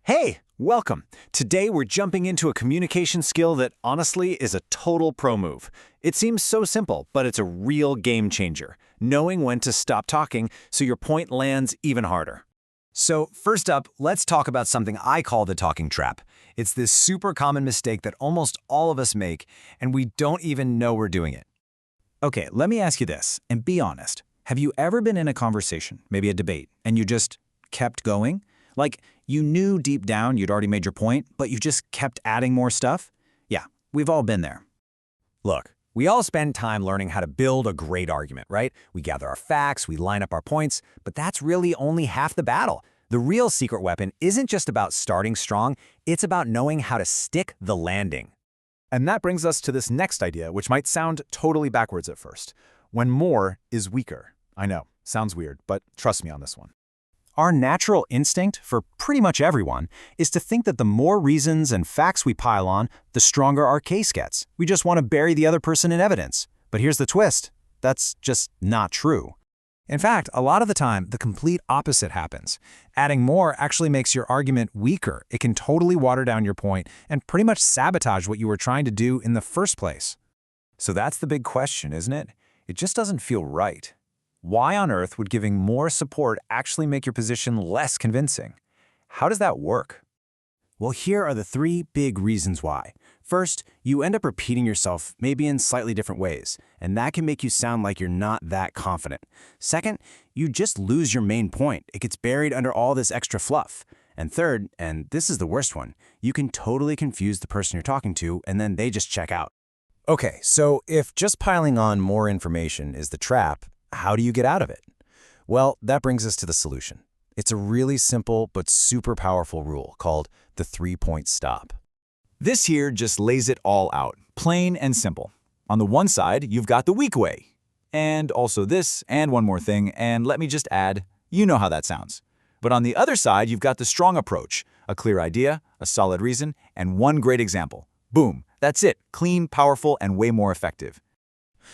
Hey, welcome. Today we're jumping into a communication skill that honestly is a total pro move. It seems so simple, but it's a real game changer. Knowing when to stop talking so your point lands even harder. So first up, let's talk about something I call the talking trap. It's this super common mistake that almost all of us make, and we don't even know we're doing it. Okay, let me ask you this, and be honest. Have you ever been in a conversation, maybe a debate, and you just kept going? Like, you knew deep down you'd already made your point, but you just kept adding more stuff? Yeah, we've all been there. Look, we all spend time learning how to build a great argument, right? We gather our facts, we line up our points, but that's really only half the battle. The real secret weapon isn't just about starting strong, it's about knowing how to stick the landing. And that brings us to this next idea, which might sound totally backwards at first. When more is weaker. I know, sounds weird, but trust me on this one. Our natural instinct, for pretty much everyone, is to think that the more reasons and facts we pile on, the stronger our case gets. We just want to bury the other person in evidence. But here's the twist. That's just not true. In fact, a lot of the time, the complete opposite happens. Adding more actually makes your argument weaker. It can totally water down your point and pretty much sabotage what you were trying to do in the first place. So that's the big question, isn't it? It just doesn't feel right. Why on earth would giving more support actually make your position less convincing? How does that work? Well, here are the three big reasons why. First, you end up repeating yourself maybe in slightly different ways, and that can make you sound like you're not that confident. Second, you just lose your main point. It gets buried under all this extra fluff. And third, and this is the worst one, you can totally confuse the person you're talking to, and then they just check out. Okay, so if just piling on more information is the trap, how do you get out of it? Well, that brings us to the solution. It's a really simple but super powerful rule called the three-point stop. This here just lays it all out, plain and simple. On the one side, you've got the weak way. And also this, and one more thing, and let me just add, you know how that sounds. But on the other side, you've got the strong approach, a clear idea, a solid reason, and one great example. Boom, that's it, clean, powerful, and way more effective.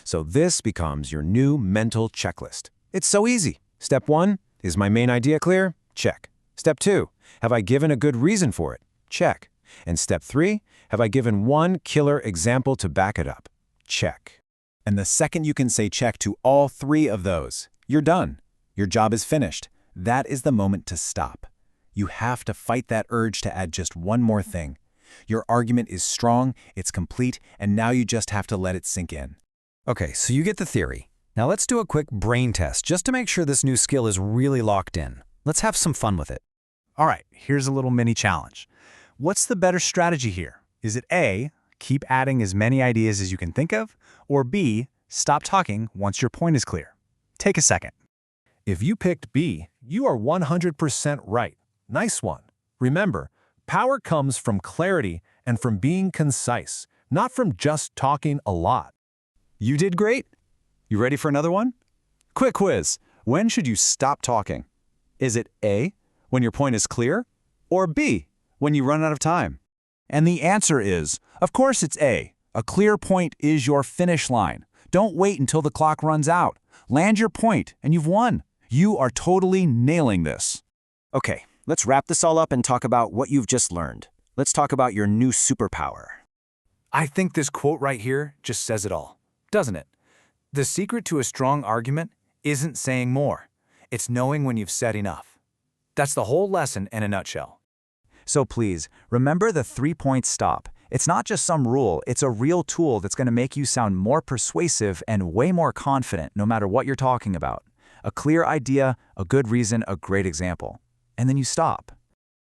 So this becomes your new mental checklist. It's so easy. Step 1, is my main idea clear? Check. Step 2, have I given a good reason for it? Check. And step 3, have I given one killer example to back it up? Check. And the second you can say check to all three of those, you're done. Your job is finished. That is the moment to stop. You have to fight that urge to add just one more thing. Your argument is strong, it's complete, and now you just have to let it sink in. Okay, so you get the theory. Now let's do a quick brain test just to make sure this new skill is really locked in. Let's have some fun with it. All right, here's a little mini challenge. What's the better strategy here? Is it A, keep adding as many ideas as you can think of, or B, stop talking once your point is clear? Take a second. If you picked B, you are 100% right. Nice one. Remember, power comes from clarity and from being concise, not from just talking a lot. You did great. You ready for another one? Quick quiz. When should you stop talking? Is it A, when your point is clear, or B, when you run out of time? And the answer is, of course it's A. A clear point is your finish line. Don't wait until the clock runs out. Land your point, and you've won. You are totally nailing this. Okay, let's wrap this all up and talk about what you've just learned. Let's talk about your new superpower. I think this quote right here just says it all, doesn't it? The secret to a strong argument isn't saying more. It's knowing when you've said enough. That's the whole lesson in a nutshell. So please, remember the three-point stop. It's not just some rule, it's a real tool that's going to make you sound more persuasive and way more confident no matter what you're talking about. A clear idea, a good reason, a great example. And then you stop.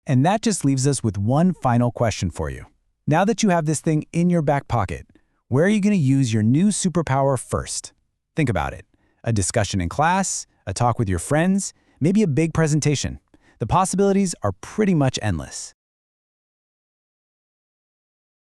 And that just leaves us with one final question for you. Now that you have this thing in your back pocket, where are you going to use your new superpower first? Think about it. A discussion in class, a talk with your friends, maybe a big presentation. The possibilities are pretty much endless.